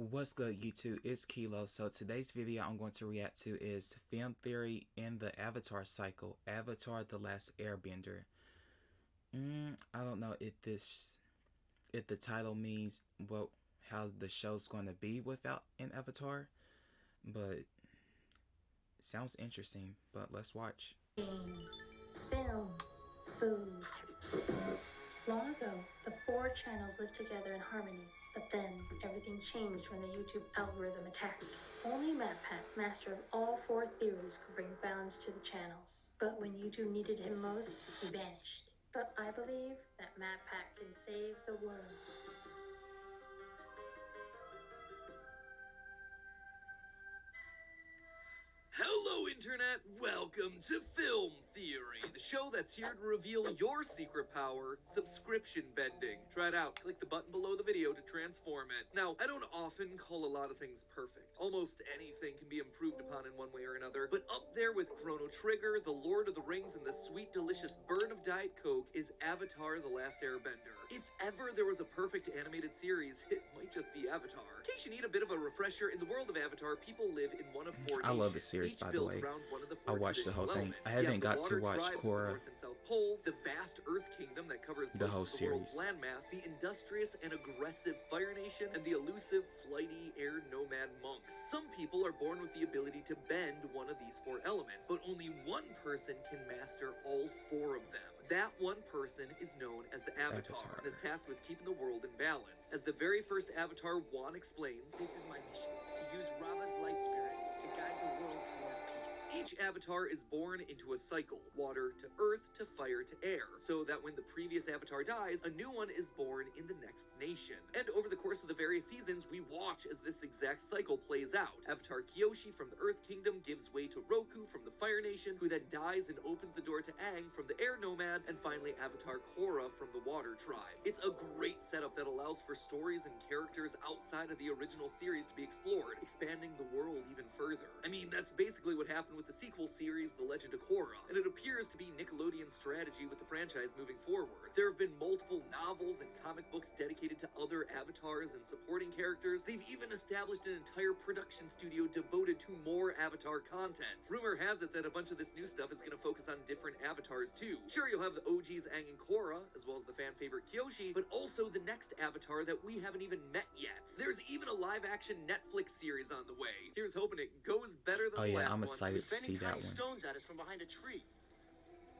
What's good, YouTube? It's Kelo. So today's video I'm going to react to is film theory in the Avatar cycle, Avatar: The Last Airbender. I don't know if the title means how the show's going to be without an Avatar, but it sounds interesting. But let's watch. Film, food. Long ago, the four channels lived together in harmony, but then everything changed when the YouTube algorithm attacked. Only MatPat, master of all four theories, could bring balance to the channels. But when YouTube needed him most, he vanished. But I believe that MatPat can save the world. Hello, Internet! Welcome to Film Theory, the show that's here to reveal your secret power, subscription bending. Try it out. Click the button below the video to transform it. Now, I don't often call a lot of things perfect. Almost anything can be improved upon in one way or another, but up there with Chrono Trigger, The Lord of the Rings, and the sweet, delicious burn of Diet Coke is Avatar: The Last Airbender. If ever there was a perfect animated series, it might just be Avatar. In case you need a bit of a refresher, in the world of Avatar, people live in one of four nations. I love the series, by the way. I watched the whole thing. I haven't got to watch Korra, and South Poles, the vast Earth Kingdom that covers the whole world's series, landmass, the industrious and aggressive Fire Nation, and the elusive, flighty air nomad monks. Some people are born with the ability to bend one of these four elements, but only one person can master all four of them. That one person is known as the Avatar, and is tasked with keeping the world in balance. As the very first Avatar, Juan explains, "This is my mission, to use Rava's light spirit to guide the world toward peace." Each Avatar is born into a cycle, water to earth to fire to air, so that when the previous Avatar dies, a new one is born in the next nation. And over the course of the various seasons, we watch as this exact cycle plays out. Avatar Kyoshi from the Earth Kingdom gives way to Roku from the Fire Nation, who then dies and opens the door to Aang from the Air Nomads, and finally Avatar Korra from the Water Tribe. It's a great setup that allows for stories and characters outside of the original series to be explored, expanding the world even further. I mean, that's basically what happened with the sequel series, The Legend of Korra, and it appears to be Nickelodeon's strategy with the franchise moving forward. There have been multiple novels and comic books dedicated to other avatars and supporting characters. They've even established an entire production studio devoted to more Avatar content. Rumor has it that a bunch of this new stuff is going to focus on different avatars too. Sure, you'll have the OGs Aang and Korra, as well as the fan favorite Kyoshi, but also the next Avatar that we haven't even met yet. There's even a live-action Netflix series on the way. Here's hoping it goes better than the last one. I'm excited to see that one. Stones at us from behind a tree.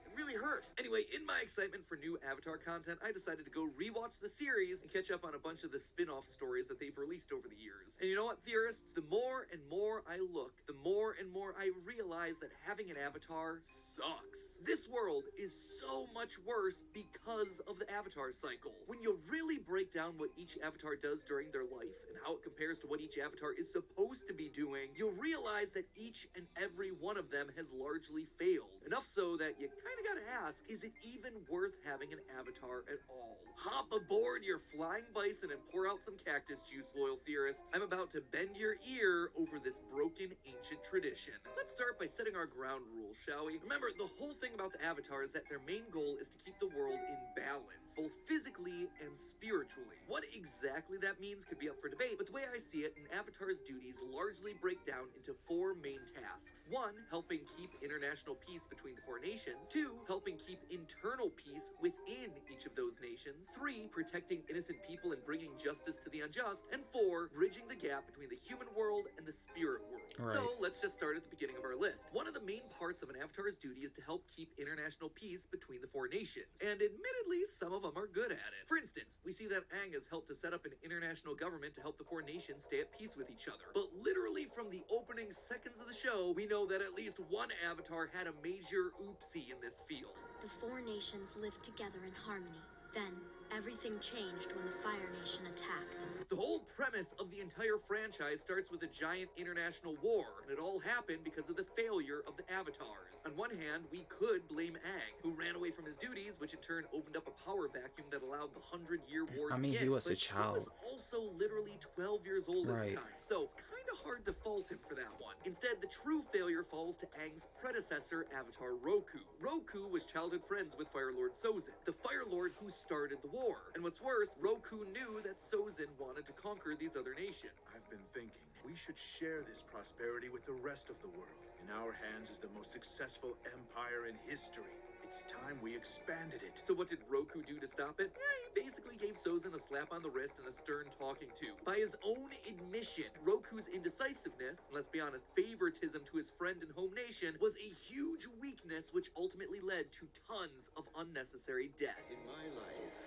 It really hurt. Anyway, in my excitement for new Avatar content, I decided to go rewatch the series and catch up on a bunch of the spin-off stories that they've released over the years. And you know what, theorists? The more and more I look, the more and more I realize that having an avatar sucks. This world is so much worse because of the Avatar cycle. When you really break down what each avatar does during their life and how it compares to what each avatar is supposed to be doing, you'll realize that each and every one of them has largely failed. Enough so that you kind of gotta ask, is it even worth having an avatar at all? Hop aboard your flying bison and pour out some cactus juice, loyal theorists. I'm about to bend your ear over this broken ancient tradition. Let's start by setting our ground rules, shall we? Remember, the whole thing about the Avatar is that their main goal is to keep the world in balance, both physically and spiritually. What exactly that means could be up for debate, but the way I see it, an Avatar's duties largely break down into four main tasks. 1, helping keep international peace between the four nations. 2, helping keep internal peace within each of those nations. 3, protecting innocent people and bringing justice to the unjust. And 4, bridging the gap between the human world and the spirit world. Right. So let's just start at the beginning of our list. One of the main parts of an Avatar's duty is to help keep international peace between the four nations. And admittedly, some of them are good at it. For instance, we see that Aang has helped to set up an international government to help the four nations stay at peace with each other. But literally from the opening seconds of the show, we know that at least one Avatar had a major oopsie in this field. The four nations lived together in harmony. Then, everything changed when the Fire Nation attacked. The whole premise of the entire franchise starts with a giant international war, and it all happened because of the failure of the Avatars. On one hand, we could blame Aang, who ran away from his duties, which in turn opened up a power vacuum that allowed the 100-year war to begin. He was a But child. he was also literally 12 years old at Right. the time, so it's kind of hard to fault him for that one. Instead, the true failure falls to Aang's predecessor, Avatar Roku. Roku was childhood friends with Fire Lord Sozin, the Fire Lord who started the war. And what's worse, Roku knew that Sozin wanted to conquer these other nations. I've been thinking we should share this prosperity with the rest of the world. In our hands is the most successful empire in history. It's time we expanded it. So what did Roku do to stop it? He basically gave Sozin a slap on the wrist and a stern talking to. By his own admission, Roku's indecisiveness, and let's be honest, favoritism to his friend and home nation, was a huge weakness which ultimately led to tons of unnecessary death. In my life,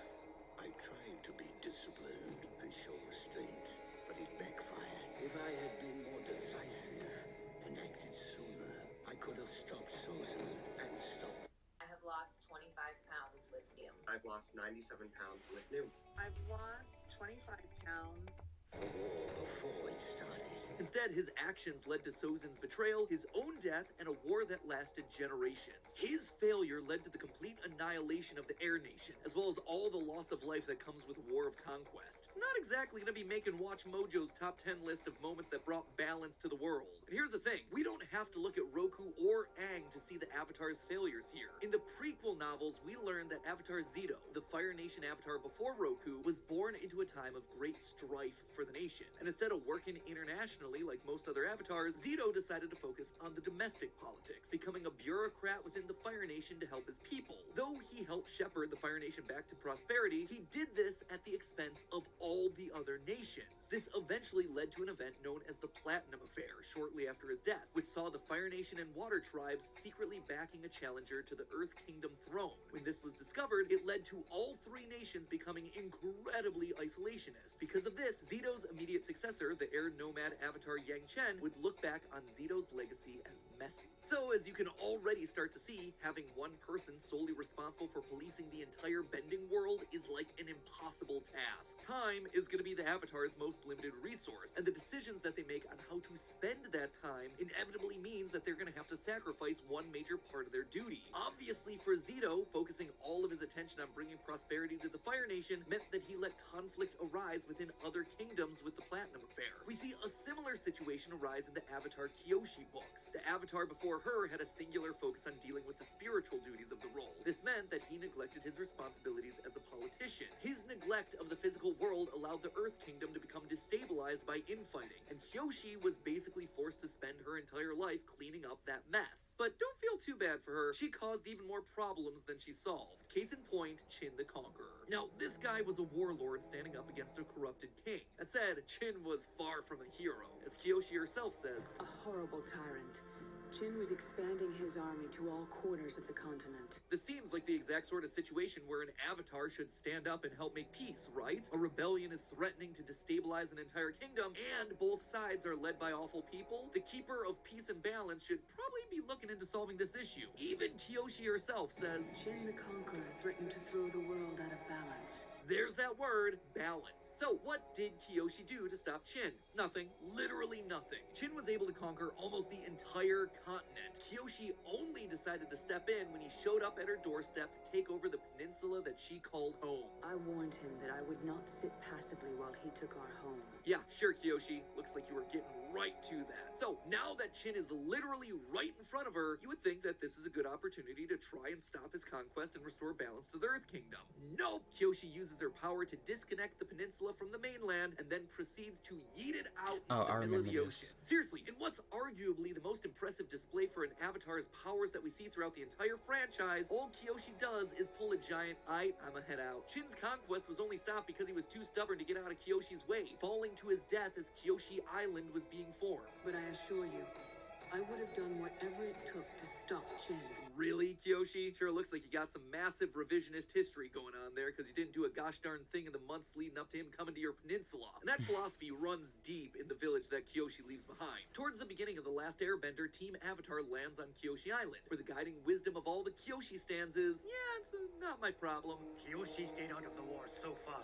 I tried to be disciplined and show restraint, but it backfired. If I had been more decisive and acted sooner, I could have stopped Sozin and stopped. I have lost 25 pounds with you. I've lost 97 pounds with new. I've lost 25 pounds. The war before it started. Instead, his actions led to Sozin's betrayal, his own death, and a war that lasted generations. His failure led to the complete annihilation of the Air Nation, as well as all the loss of life that comes with War of Conquest. It's not exactly going to be making Watch Mojo's top 10 list of moments that brought balance to the world. And here's the thing, we don't have to look at Roku or Aang to see the Avatar's failures here. In the prequel novels, we learned that Avatar Zito, the Fire Nation Avatar before Roku, was born into a time of great strife for the nation. And instead of working internationally like most other avatars, Zito decided to focus on the domestic politics, becoming a bureaucrat within the Fire Nation to help his people. Though he helped shepherd the Fire Nation back to prosperity, he did this at the expense of all the other nations. This eventually led to an event known as the Platinum Affair shortly after his death, which saw the Fire Nation and Water Tribes secretly backing a challenger to the Earth Kingdom throne. When this was discovered, it led to all three nations becoming incredibly isolationist. Because of this, Zito's immediate successor, the air nomad Avatar Yang Chen, would look back on Zito's legacy as messy. So, as you can already start to see, having one person solely responsible for policing the entire bending world is like an impossible task. Time is going to be the Avatar's most limited resource, and the decisions that they make on how to spend that time inevitably means that they're going to have to sacrifice one major part of their duty. Obviously, for Zito, focusing all of his attention on bringing prosperity to the Fire Nation meant that he let conflict arise within other kingdoms with the Platinum Affair. We see a similar situation arise in the Avatar Kyoshi books. The Avatar before her had a singular focus on dealing with the spiritual duties of the role. This meant that he neglected his responsibilities as a politician. His neglect of the physical world allowed the Earth Kingdom to become destabilized by infighting, and Kyoshi was basically forced to spend her entire life cleaning up that mess. But don't feel too bad for her. She caused even more problems than she solved. Case in point, Chin the Conqueror. Now, this guy was a warlord standing up against a corrupted king. That said, Chin was far from a hero. As Kyoshi herself says, a horrible tyrant. Jin was expanding his army to all corners of the continent. This seems like the exact sort of situation where an avatar should stand up and help make peace, right? A rebellion is threatening to destabilize an entire kingdom, and both sides are led by awful people. The keeper of peace and balance should probably be looking into solving this issue. Even Kyoshi herself says, Jin the Conqueror threatened to throw the world out of balance. There's that word, balance. So what did Kyoshi do to stop Chin? Nothing. Literally nothing. Chin was able to conquer almost the entire continent. Kyoshi only decided to step in when he showed up at her doorstep to take over the peninsula that she called home. I warned him that I would not sit passively while he took our home. Yeah, sure, Kyoshi. Looks like you were getting right to that. So, now that Chin is literally right in front of her, you would think that this is a good opportunity to try and stop his conquest and restore balance to the Earth Kingdom. Nope! Kyoshi uses her power to disconnect the peninsula from the mainland and then proceeds to yeet it out into the middle of the ocean. Seriously, in what's arguably the most impressive display for an avatar's powers that we see throughout the entire franchise, all Kyoshi does is pull a giant I'ma head out. Chin's conquest was only stopped because he was too stubborn to get out of Kyoshi's way, falling to his death as Kyoshi Island was being formed. But I assure you, I would have done whatever it took to stop Chin. Really, Kyoshi? Sure looks like you got some massive revisionist history going on there because you didn't do a gosh darn thing in the months leading up to him coming to your peninsula. And that philosophy runs deep in the village that Kyoshi leaves behind. Towards the beginning of The Last Airbender, Team Avatar lands on Kyoshi Island, where the guiding wisdom of all the Kyoshi stands is, yeah, it's not my problem. Kyoshi stayed out of the war so far.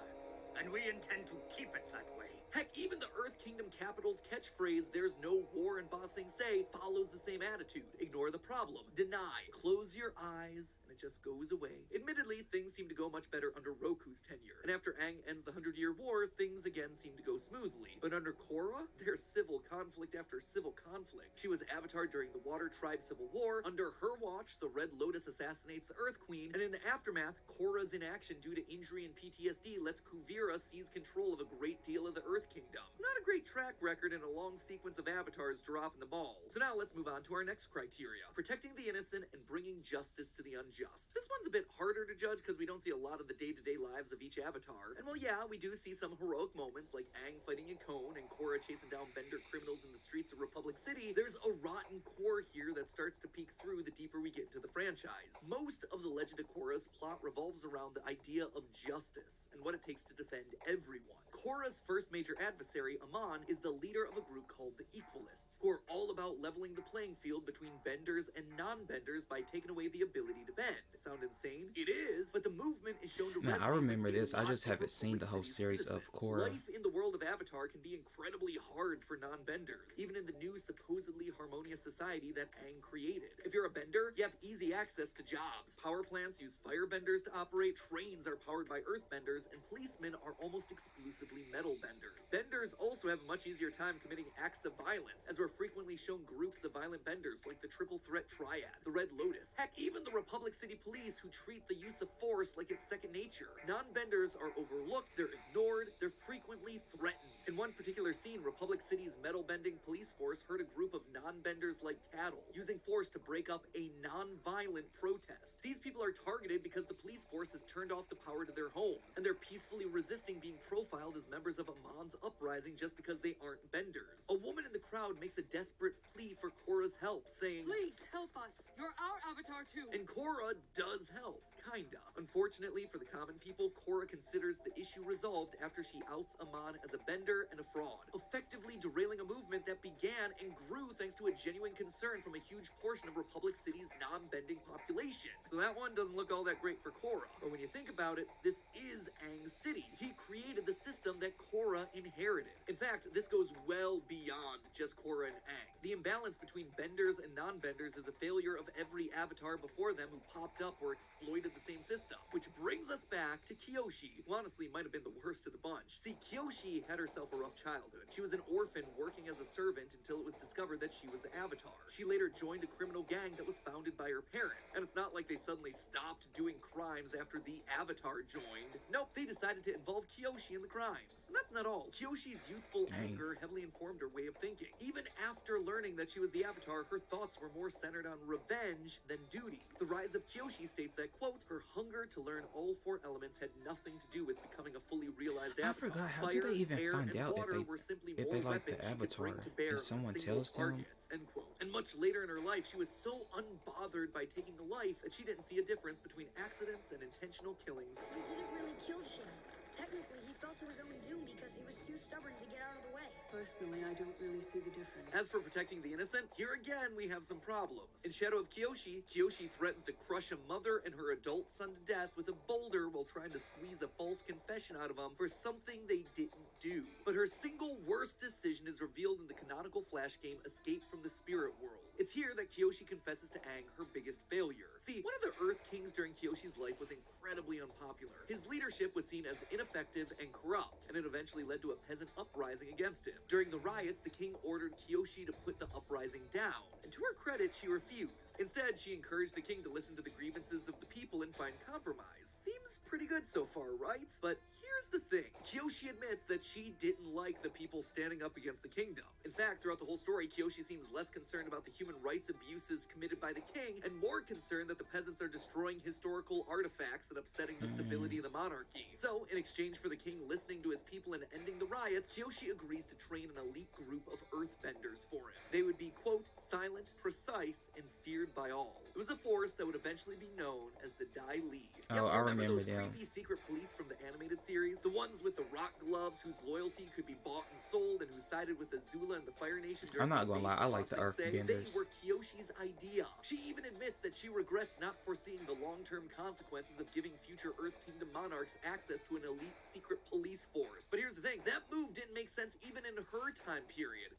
and we intend to keep it that way. Heck, even the Earth Kingdom capital's catchphrase, "There's no war in Ba Sing Se," follows the same attitude. Ignore the problem, deny, close your eyes, and it just goes away. Admittedly, things seem to go much better under Roku's tenure, and after Aang ends the 100-Year War, things again seem to go smoothly. But under Korra, there's civil conflict after civil conflict. She was Avatar during the Water Tribe Civil War. Under her watch, the Red Lotus assassinates the Earth Queen, and in the aftermath, Korra's inaction due to injury and PTSD lets Kuvira seize control of a great deal of the Earth Kingdom. Not a great track record in a long sequence of avatars dropping the ball. So now let's move on to our next criteria: protecting the innocent and bringing justice to the unjust. This one's a bit harder to judge because we don't see a lot of the day-to-day lives of each avatar. And while yeah, we do see some heroic moments like Aang fighting Yakone and Korra chasing down Bender criminals in the streets of Republic City, there's a rotten core here that starts to peek through the deeper we get into the franchise. Most of the Legend of Korra's plot revolves around the idea of justice and what it takes to defend everyone. Korra's first major adversary, Amon, is the leader of a group called the Equalists, who are all about leveling the playing field between benders and non-benders by taking away the ability to bend. Sound insane? It is, but the movement is shown to resonate. Now, I remember with this. a I lot just of haven't seen the whole Republic series City's of citizens. Korra. Life in the world of Avatar can be incredibly hard for non-benders, even in the new supposedly harmonious society that Aang created. If you're a bender, you have easy access to jobs. Power plants use firebenders to operate, trains are powered by earthbenders, and policemen are almost exclusively metal benders. Benders also have a much easier time committing acts of violence, as we're frequently shown groups of violent benders like the Triple Threat Triad, the Red Lotus, heck, even the Republic City Police, who treat the use of force like it's second nature. Non-benders are overlooked, they're ignored, they're frequently threatened. In one particular scene, Republic City's metal-bending police force hurt a group of non-benders like cattle, using force to break up a non-violent protest. These people are targeted because the police force has turned off the power to their homes, and they're peacefully resisting being profiled as members of Amon's uprising just because they aren't benders. A woman in the crowd makes a desperate plea for Korra's help, saying, Please help us. You're our avatar too. and Korra does help. Kinda. Unfortunately for the common people, Korra considers the issue resolved after she outs Amon as a bender and a fraud, effectively derailing a movement that began and grew thanks to a genuine concern from a huge portion of Republic City's non-bending population. So that one doesn't look all that great for Korra. But when you think about it, this is Aang's city. He created the system that Korra inherited. In fact, this goes well beyond just Korra and Aang. The imbalance between benders and non-benders is a failure of every avatar before them who popped up or exploited the same system. Which brings us back to Kyoshi, who honestly might have been the worst of the bunch. See, Kyoshi had herself a rough childhood. She was an orphan working as a servant until it was discovered that she was the Avatar. She later joined a criminal gang that was founded by her parents. And it's not like they suddenly stopped doing crimes after the Avatar joined. Nope, they decided to involve Kyoshi in the crimes. And that's not all. Kyoshi's youthful anger heavily informed her way of thinking. Even after learning that she was the Avatar, her thoughts were more centered on revenge than duty. The Rise of Kyoshi states that, quote, her hunger to learn all four elements had nothing to do with becoming a fully realized I Avatar. forgot, how Fire, do they even air, find and out water if were simply they more like the weapons she could bring Avatar? to bear And someone on single tells them? targets, end quote. And much later in her life, she was so unbothered by taking the life that she didn't see a difference between accidents and intentional killings. He didn't really kill Shin. Technically, he fell to his own doom because he was too stubborn to get out of the way. Personally, I don't really see the difference. As for protecting the innocent, here again we have some problems. In Shadow of Kyoshi, Kyoshi threatens to crush a mother and her adult son to death with a boulder while trying to squeeze a false confession out of them for something they didn't do. But her single worst decision is revealed in the canonical Flash game Escape from the Spirit World. It's here that Kyoshi confesses to Aang her biggest failure. See, one of the Earth Kings during Kyoshi's life was incredibly unpopular. His leadership was seen as ineffective and corrupt, and it eventually led to a peasant uprising against him. During the riots, the king ordered Kyoshi to put the uprising down, and to her credit, she refused. Instead, she encouraged the king to listen to the grievances of the people and find compromise. Seems pretty good so far, right? But here's the thing. Kyoshi admits that she didn't like the people standing up against the kingdom. In fact, throughout the whole story, Kyoshi seems less concerned about the human rights abuses committed by the king and more concerned that the peasants are destroying historical artifacts and upsetting the stability of the monarchy. So, in exchange for the king listening to his people and ending the riots, Kyoshi agrees to train an elite group of earthbenders for him. They would be, quote, silent, precise, and feared by all. It was a force that would eventually be known as the Dai Li. Oh, I remember those them. creepy shady secret police from the animated series, the ones with the rock gloves whose loyalty could be bought and sold and who sided with Azula and the Fire Nation during I'm not gonna lie, I like the Crossing, say they Earthbenders. were Kyoshi's idea. She even admits that she regrets not foreseeing the long-term consequences of giving future Earth Kingdom monarchs access to an elite secret police force. But here's the thing, that move didn't make sense even in her time period.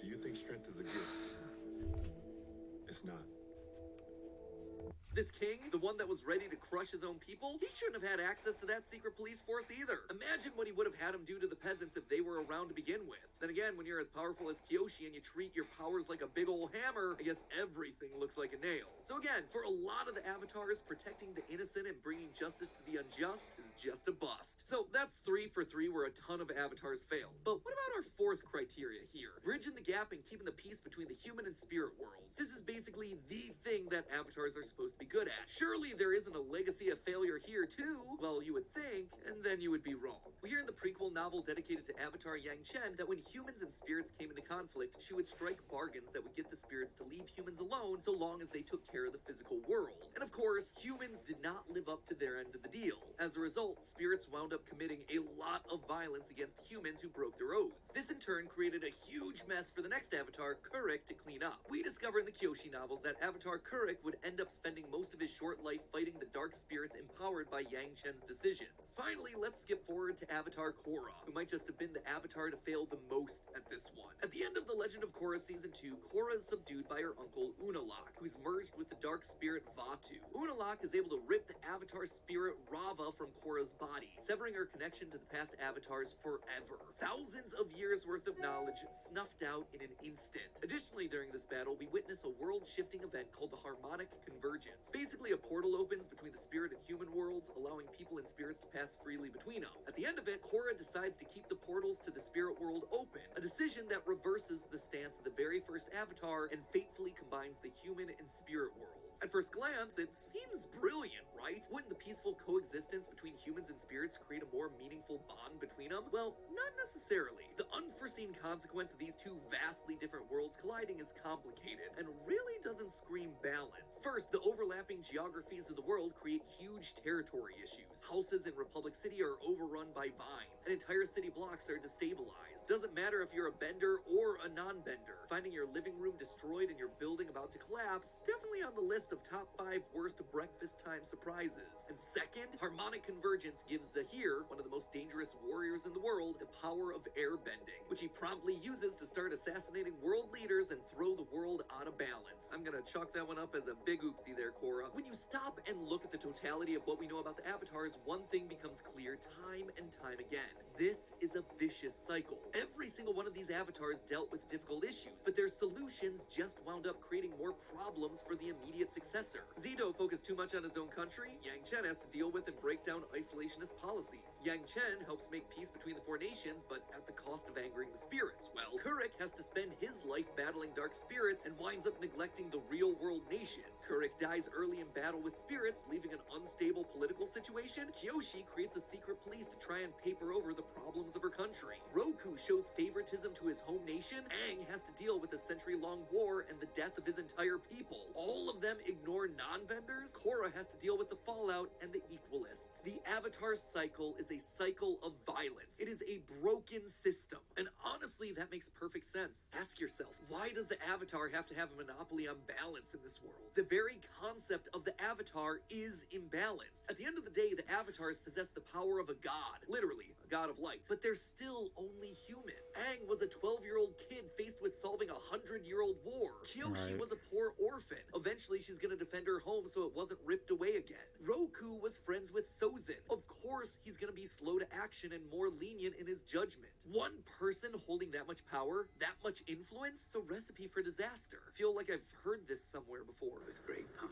Do you think strength is a gift? It's not. This king, the one that was ready to crush his own people, he shouldn't have had access to that secret police force either. Imagine what he would have had him do to the peasants if they were around to begin with. Then again, when you're as powerful as Kyoshi and you treat your powers like a big old hammer, I guess everything looks like a nail. So again, for a lot of the avatars, protecting the innocent and bringing justice to the unjust is just a bust. So that's 3 for 3 where a ton of avatars failed. But what about our 4th criteria here? Bridging the gap and keeping the peace between the human and spirit worlds. This is basically the thing that avatars are supposed to be good at. Surely there isn't a legacy of failure here too? Well, you would think, and then you would be wrong. We hear in the prequel novel dedicated to Avatar Yang Chen that when humans and spirits came into conflict, she would strike bargains that would get the spirits to leave humans alone so long as they took care of the physical world. And of course, humans did not live up to their end of the deal. As a result, spirits wound up committing a lot of violence against humans who broke their oaths. This in turn created a huge mess for the next Avatar, Kuruk, to clean up. We discover in the Kyoshi novels that Avatar Kuruk would end up spending most of his short life fighting the dark spirits empowered by Yang Chen's decisions. Finally, let's skip forward to Avatar Korra, who might just have been the avatar to fail the most at this one. At the end of The Legend of Korra Season 2, Korra is subdued by her uncle Unalaq, who's merged with the dark spirit Vatu. Unalaq is able to rip the avatar spirit Rava from Korra's body, severing her connection to the past avatars forever. Thousands of years worth of knowledge snuffed out in an instant. Additionally, during this battle, we witness a world-shifting event called the Harmonic Convergence. Basically, a portal opens between the spirit and human worlds, allowing people and spirits to pass freely between them. At the end of it, Korra decides to keep the portals to the spirit world open, a decision that reverses the stance of the very first Avatar and fatefully combines the human and spirit worlds. At first glance, it seems brilliant, right? Wouldn't the peaceful coexistence between humans and spirits create a more meaningful bond between them? Well, not necessarily. The unforeseen consequence of these two vastly different worlds colliding is complicated and really doesn't scream balance. First, the overlapping geographies of the world create huge territory issues. Houses in Republic City are overrun by vines, and entire city blocks are destabilized. Doesn't matter if you're a bender or a non-bender. Finding your living room destroyed and your building about to collapse is definitely on the list of top 5 worst breakfast time surprises. And second, Harmonic Convergence gives Zahir, one of the most dangerous warriors in the world, the power of airbending, which he promptly uses to start assassinating world leaders and throw the world out of balance. I'm gonna chalk that one up as a big oopsie there, Korra. When you stop and look at the totality of what we know about the avatars, one thing becomes clear time and time again. This is a vicious cycle. Every single one of these avatars dealt with difficult issues, but their solutions just wound up creating more problems for the immediate successor. Zito focused too much on his own country. Yang Chen has to deal with and break down isolationist policies. Yang Chen helps make peace between the 4 nations, but at the cost of angering the spirits. Well, Kuruk has to spend his life battling dark spirits and winds up neglecting the real world nations. Kuruk dies early in battle with spirits, leaving an unstable political situation. Kyoshi creates a secret police to try and paper over the problems of her country. Roku shows favoritism to his home nation. Aang has to deal with a century-long war and the death of his entire people. All of them ignore non-benders. Korra has to deal with the fallout and the equalists. The Avatar cycle is a cycle of violence. It is a broken system. And honestly, that makes perfect sense. Ask yourself, why does the Avatar have to have a monopoly on balance in this world? The very concept of the Avatar is imbalanced. At the end of the day, the Avatars possess the power of a god. Literally, a god of light. But they're still only humans. Aang was a 12-year-old kid faced with solving a 100-year-old war. Kyoshi was a poor orphan. Eventually, she's gonna defend her home so it wasn't ripped away again. Roku was friends with Sozin. Of course, he's gonna be slow to action and more lenient in his judgment. One person holding that much power, that much influence, it's a recipe for disaster. I feel like I've heard this somewhere before. With great power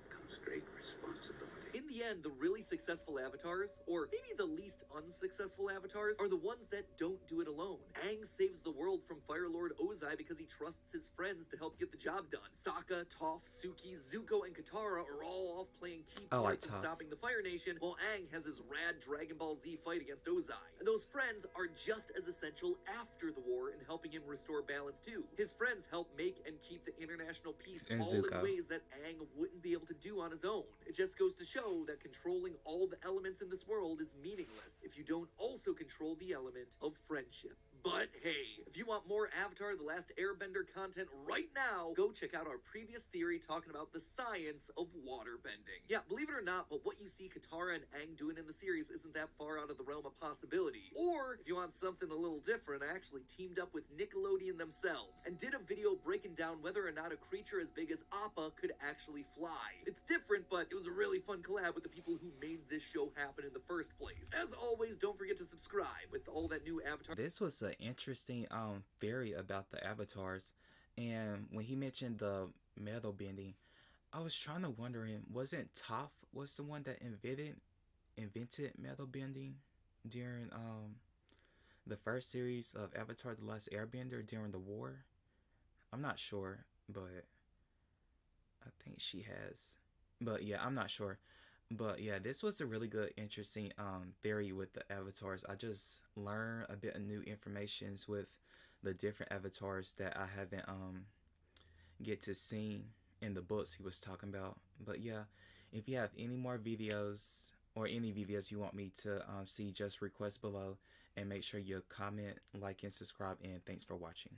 comes great responsibility. In the end, the really successful avatars, or maybe the least unsuccessful avatars, are the ones that don't do it alone. Aang saves the world from Fire Lord Ozai because he trusts his friends to help get the job done. Sokka, Toph, Suki, Zuko, and Katara are all off playing key parts in stopping the Fire Nation, while Aang has his rad Dragon Ball Z fight against Ozai. And those friends are just as essential after the war in helping him restore balance too. His friends help make and keep the international peace all in ways that Aang wouldn't be able to do on his own. It just goes to show show that controlling all the elements in this world is meaningless if you don't also control the element of friendship. But hey, if you want more Avatar The Last Airbender content right now, go check out our previous theory talking about the science of water bending. Yeah, believe it or not, but what you see Katara and Aang doing in the series isn't that far out of the realm of possibility. Or, if you want something a little different, I actually teamed up with Nickelodeon themselves and did a video breaking down whether or not a creature as big as Appa could actually fly. It's different, but it was a really fun collab with the people who made this show happen in the first place. As always, don't forget to subscribe with all that new Avatar. This was an interesting theory about the avatars, and when he mentioned the metal bending, I was trying to wondering, wasn't Toph was the one that invented metal bending during the first series of Avatar The Last Airbender during the war? I'm not sure, but I think she has. But yeah, I'm not sure. But yeah, this was a really good, interesting theory with the avatars. I just learned a bit of new informations with the different avatars that I haven't get to see in the books he was talking about. But yeah, if you have any more videos or any videos you want me to see, just request below, and make sure you comment, like, and subscribe, and thanks for watching.